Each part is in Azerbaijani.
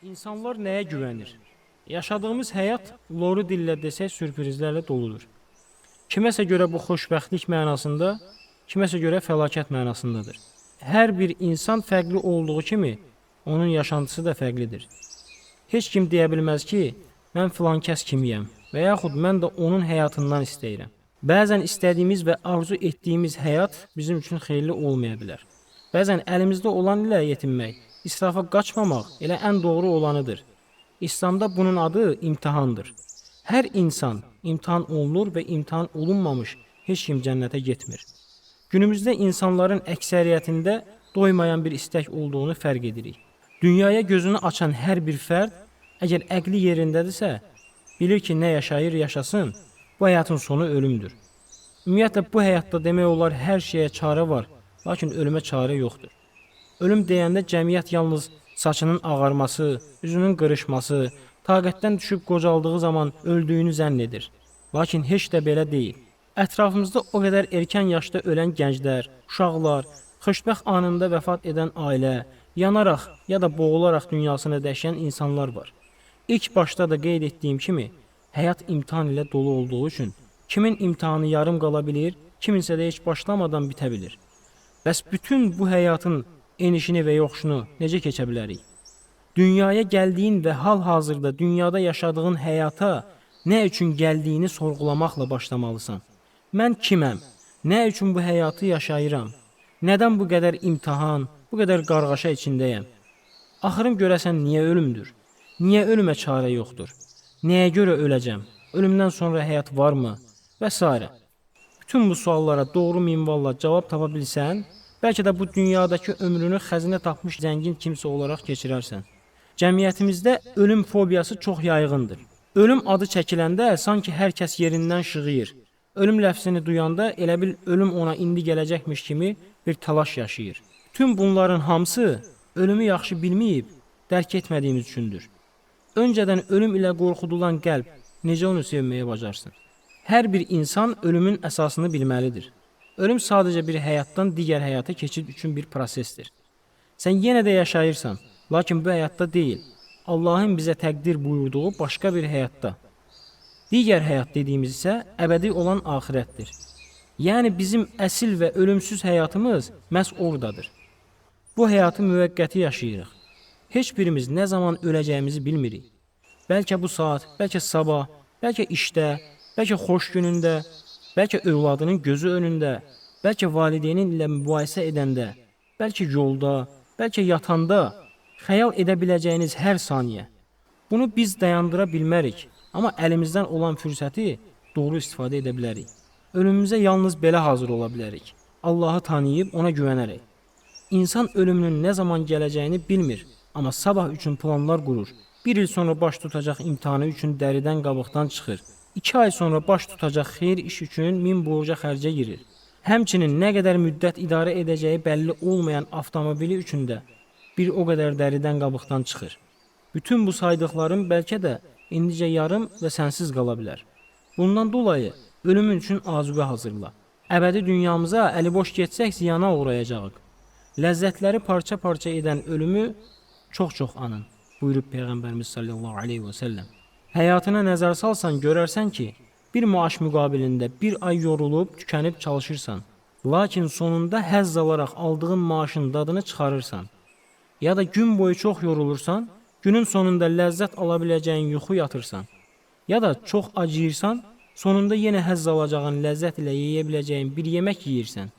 İnsanlar nəyə güvənir? Yaşadığımız həyat loru dillə desək sürprizlərlə doludur. Kiməsə görə bu xoşbəxtlik mənasında, kiməsə görə fəlakət mənasındadır. Hər bir insan fərqli olduğu kimi, onun yaşantısı da fərqlidir. Heç kim deyə bilməz ki, mən filan kəs kimiyəm və yaxud mən də onun həyatından istəyirəm. Bəzən istədiyimiz və arzu etdiyimiz həyat bizim üçün xeyirli olmaya bilər. Bəzən əlimizdə olan ilə yetinmək, israfa qaçmamaq elə ən doğru olanıdır. İslamda bunun adı imtihandır. Hər insan imtihan olunur və imtihan olunmamış heç kim cənnətə getmir. Günümüzdə insanların əksəriyyətində doymayan bir istək olduğunu fərq edirik. Dünyaya gözünü açan hər bir fərd, əgər əqli yerindədirsə, bilir ki, nə yaşayır, yaşasın, bu həyatın sonu ölümdür. Ümumiyyətlə, bu həyatda demək olar hər şeyə çarə var, lakin ölümə çarə yoxdur. Ölüm deyəndə cəmiyyət yalnız saçının ağarması, üzünün qırışması, taqətdən düşüb qocaldığı zaman öldüyünü zənn edir. Lakin heç də belə deyil. Ətrafımızda o qədər erkən yaşda ölən gənclər, uşaqlar, xoşbəxt anında vəfat edən ailə, yanaraq ya da boğularaq dünyasını dəyişən insanlar var. İlk başda da qeyd etdiyim kimi, həyat imtihan ilə dolu olduğu üçün kimin imtihanı yarım qala bilir, kiminsə də heç başlamadan bitə bilir. Bəs bütün bu həyatın enişini və yoxuşunu necə keçə bilərik? Dünyaya gəldiyin və hal-hazırda dünyada yaşadığın həyata nə üçün gəldiyini sorğulamaqla başlamalısan. Mən kiməm? Nə üçün bu həyatı yaşayıram? Nədən bu qədər imtihan, bu qədər qarğaşa içindəyəm? Axırım görəsən niyə ölümdür? Niyə ölümə çarə yoxdur? Nəyə görə öləcəm? Ölümdən sonra həyat varmı? Və s. Bütün bu suallara doğru minvalla cavab tapa bilsən, bəlkə də bu dünyadakı ömrünü xəzinə tapmış zəngin kimsə olaraq keçirərsən. Cəmiyyətimizdə ölüm fobiyası çox yayğındır. Ölüm adı çəkiləndə sanki hər kəs yerindən şığıyır. Ölüm ləfzini duyanda elə bil ölüm ona indi gələcəkmiş kimi bir təlaş yaşayır. Tüm bunların hamısı ölümü yaxşı bilməyib, dərk etmədiyimiz üçündür. Öncədən ölüm ilə qorxudulan qəlb necə onu sevməyə bacarsın? Hər bir insan ölümün əsasını bilməlidir. Ölüm sadəcə bir həyatdan digər həyata keçid üçün bir prosesdir. Sən yenə də yaşayırsan, lakin bu həyatda deyil, Allahın bizə təqdir buyurduğu başqa bir həyatda. Digər həyat dediyimiz isə əbədi olan axirətdir. Yəni bizim əsil və ölümsüz həyatımız məhz oradadır. Bu həyatı müvəqqəti yaşayırıq. Heç birimiz nə zaman öləcəyimizi bilmirik. Bəlkə bu saat, bəlkə sabah, bəlkə işdə, bəlkə xoş günündə, bəlkə övladının gözü önündə, bəlkə valideynin ilə mübahisə edəndə, bəlkə yolda, bəlkə yatanda, xəyal edə biləcəyiniz hər saniyə. Bunu biz dayandıra bilmərik, amma əlimizdən olan fürsəti doğru istifadə edə bilərik. Ölümümüzə yalnız belə hazır ola bilərik. Allahı tanıyıb ona güvənərək. İnsan ölümünün nə zaman gələcəyini bilmir, amma sabah üçün planlar qurur. Bir il sonra baş tutacaq imtihanı üçün dəridən qabıqdan çıxır. 2 ay sonra baş tutacaq xeyir iş üçün 1000 borca xərcə girir. Həmçinin nə qədər müddət idarə edəcəyi bəlli olmayan avtomobili üçün də bir o qədər dəridən qabıqdan çıxır. Bütün bu saydıqlarım bəlkə də indicə yarım və sənsiz qala bilər. Bundan dolayı ölümün üçün azuqə hazırla. Əbədi dünyamıza əliboş getsək ziyana uğrayacağıq. Ləzzətləri parça-parça edən ölümü çox-çox anın, buyurub Peyğəmbərimiz sallallahu aleyhi və səlləm. Həyatına nəzər salsan görərsən ki, bir maaş müqabilində bir ay yorulub, tükənib çalışırsan. Lakin sonunda həzz alaraq aldığın maaşın dadını çıxarırsan. Ya da gün boyu çox yorulursan, günün sonunda ləzzət ala biləcəyin yuxu yatırsan. Ya da çox acıyırsan, sonunda yenə həzz alacağın ləzzət ilə yeyə biləcəyin bir yemək yeyirsən.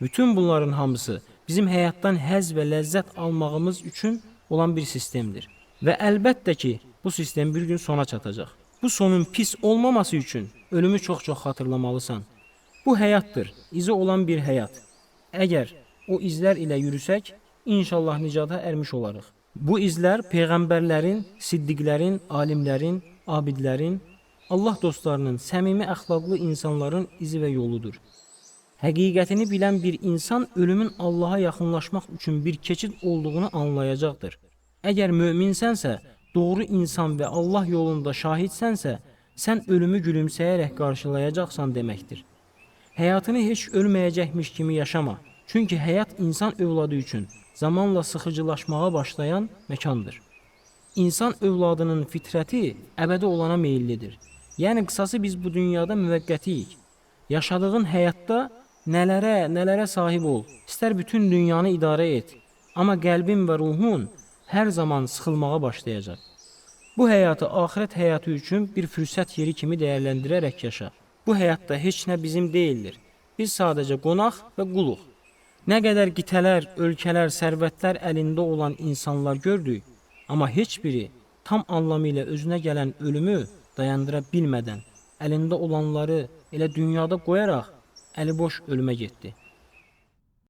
Bütün bunların hamısı bizim həyatdan həzz və ləzzət almağımız üçün olan bir sistemdir. Və əlbəttə ki, bu sistem bir gün sona çatacaq. Bu sonun pis olmaması üçün ölümü çox-çox xatırlamalısan. Bu həyatdır, izi olan bir həyat. Əgər o izlər ilə yürüsək, inşallah nicata ərmiş olarıq. Bu izlər peyğəmbərlərin, siddiqlərin, alimlərin, abidlərin, Allah dostlarının, səmimi əxlaqlı insanların izi və yoludur. Həqiqətini bilən bir insan ölümün Allaha yaxınlaşmaq üçün bir keçid olduğunu anlayacaqdır. Əgər möminsənsə, doğru insan və Allah yolunda şahidsənsə, sən ölümü gülümsəyərək qarşılayacaqsan deməkdir. Həyatını heç ölməyəcəkmiş kimi yaşama. Çünki həyat insan övladı üçün zamanla sıxıcılaşmağa başlayan məkandır. İnsan övladının fitrəti əbədi olana meyillidir. Yəni qısası biz bu dünyada müvəqqətiyik. Yaşadığın həyatda nələrə sahib ol. İstər bütün dünyanı idarə et. Amma qəlbin və ruhun hər zaman sıxılmağa başlayacaq. Bu həyatı axirət həyatı üçün bir fürsət yeri kimi dəyərləndirərək yaşa. Bu həyatda heç nə bizim deyildir. Biz sadəcə qonaq və quluq. Nə qədər qitələr, ölkələr, sərvətlər əlində olan insanlar gördük, amma heç biri tam anlamıyla özünə gələn ölümü dayandıra bilmədən, əlində olanları elə dünyada qoyaraq əliboş ölümə getdi.